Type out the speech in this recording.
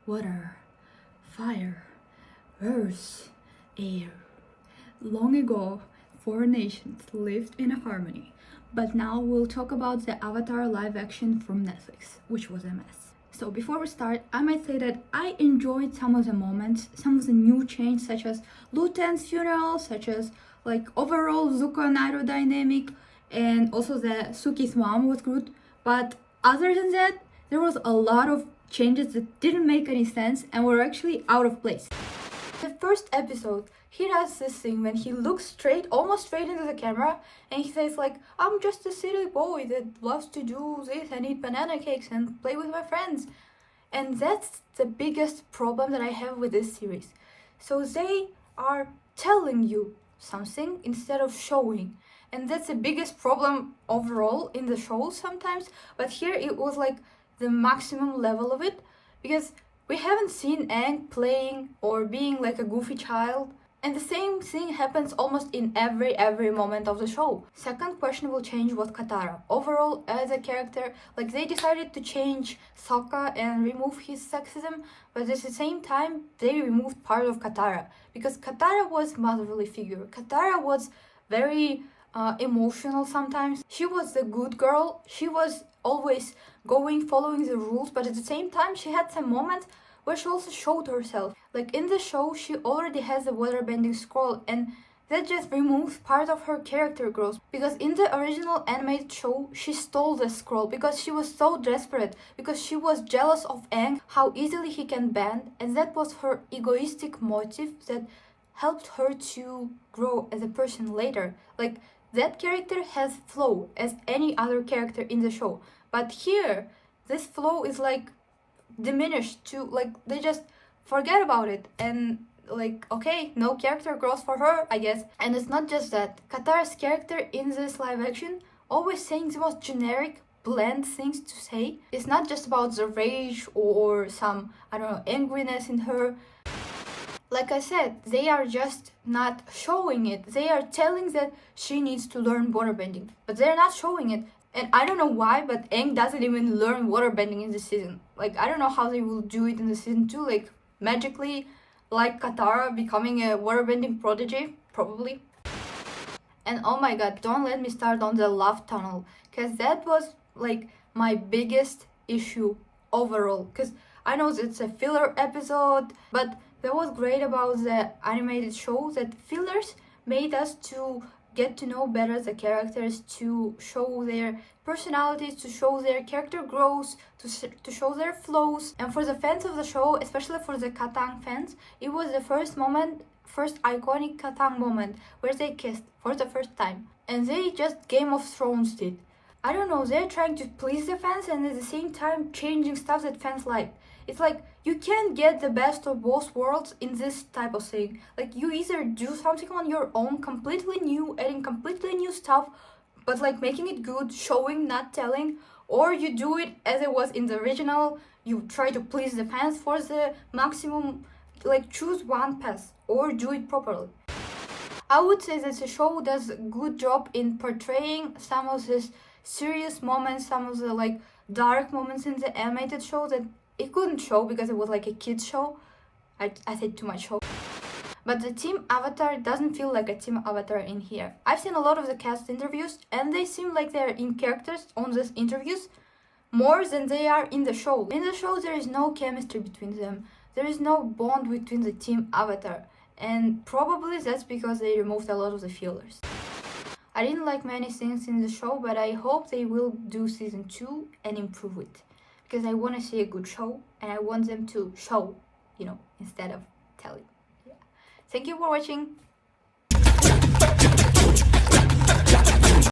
water, fire, earth, air. Long ago, 4 nations lived in harmony, but now we'll talk about the Avatar live action from Netflix, which was a mess. So before we start, I might say that I enjoyed some of the moments, some of the new changes, such as Luten's funeral, such as like overall Zuko and Nairo dynamic, and also the Suki's mom was good. But other than that, there was a lot of changes that didn't make any sense and were actually out of place. The first episode, he does this thing when he looks almost straight into the camera, and he says like, I'm just a silly boy that loves to do this and eat banana cakes and play with my friends. And that's the biggest problem that I have with this series. So they are telling you something instead of showing. And that's the biggest problem overall in the show sometimes. But here it was like the maximum level of it, because we haven't seen Aang playing or being like a goofy child. And the same thing happens almost in every moment of the show. Second questionable change was Katara. Overall, as a character, like they decided to change Sokka and remove his sexism, but at the same time, they removed part of Katara. Because Katara was motherly figure. Katara was very emotional sometimes. She was the good girl. She was always following the rules, but at the same time, she had some moments where she also showed herself. Like in the show, she already has the waterbending scroll, and that just removes part of her character growth. Because in the original animated show, she stole the scroll because she was so desperate, because she was jealous of Aang, how easily he can bend, and that was her egoistic motive that helped her to grow as a person later. Like that character has flow as any other character in the show, but here this flow is like diminished to like they just forget about it, and like okay, no character growth for her, I guess. And it's not just that. Katara's character in this live action always saying the most generic, bland things to say. It's not just about the rage or some, I don't know, angriness in her. Like I said, they are just not showing it. They are telling that she needs to learn waterbending, but they're not showing it. And I don't know why, but Aang doesn't even learn waterbending in the season. Like, I don't know how they will do it in the season 2, like, magically, like Katara becoming a waterbending prodigy, probably. And oh my god, don't let me start on the love tunnel, because that was, like, my biggest issue overall. Because I know it's a filler episode, but that was great about the animated show, that fillers made us to get to know better the characters, to show their personalities, to show their character growth, to show their flows. And for the fans of the show, especially for the Katang fans, it was the first iconic Katang moment where they kissed for the first time. And they just Game of Thrones did. I don't know, they're trying to please the fans and at the same time changing stuff that fans like. It's like, you can't get the best of both worlds in this type of thing. Like, you either do something on your own, completely new, adding completely new stuff, but like making it good, showing, not telling, or you do it as it was in the original, you try to please the fans for the maximum, like choose one path, or do it properly. I would say that the show does a good job in portraying some of these serious moments, some of the like dark moments in the animated show that it couldn't show because it was like a kids show. I said too much show. But the Team Avatar doesn't feel like a Team Avatar in here. I've seen a lot of the cast interviews and they seem like they're in characters on these interviews more than they are in the show. In the show there is no chemistry between them. There is no bond between the Team Avatar. And probably that's because they removed a lot of the fillers. I didn't like many things in the show, but I hope they will do season 2 and improve it. Because I want to see a good show, and I want them to show, instead of telling. Yeah. Thank you for watching.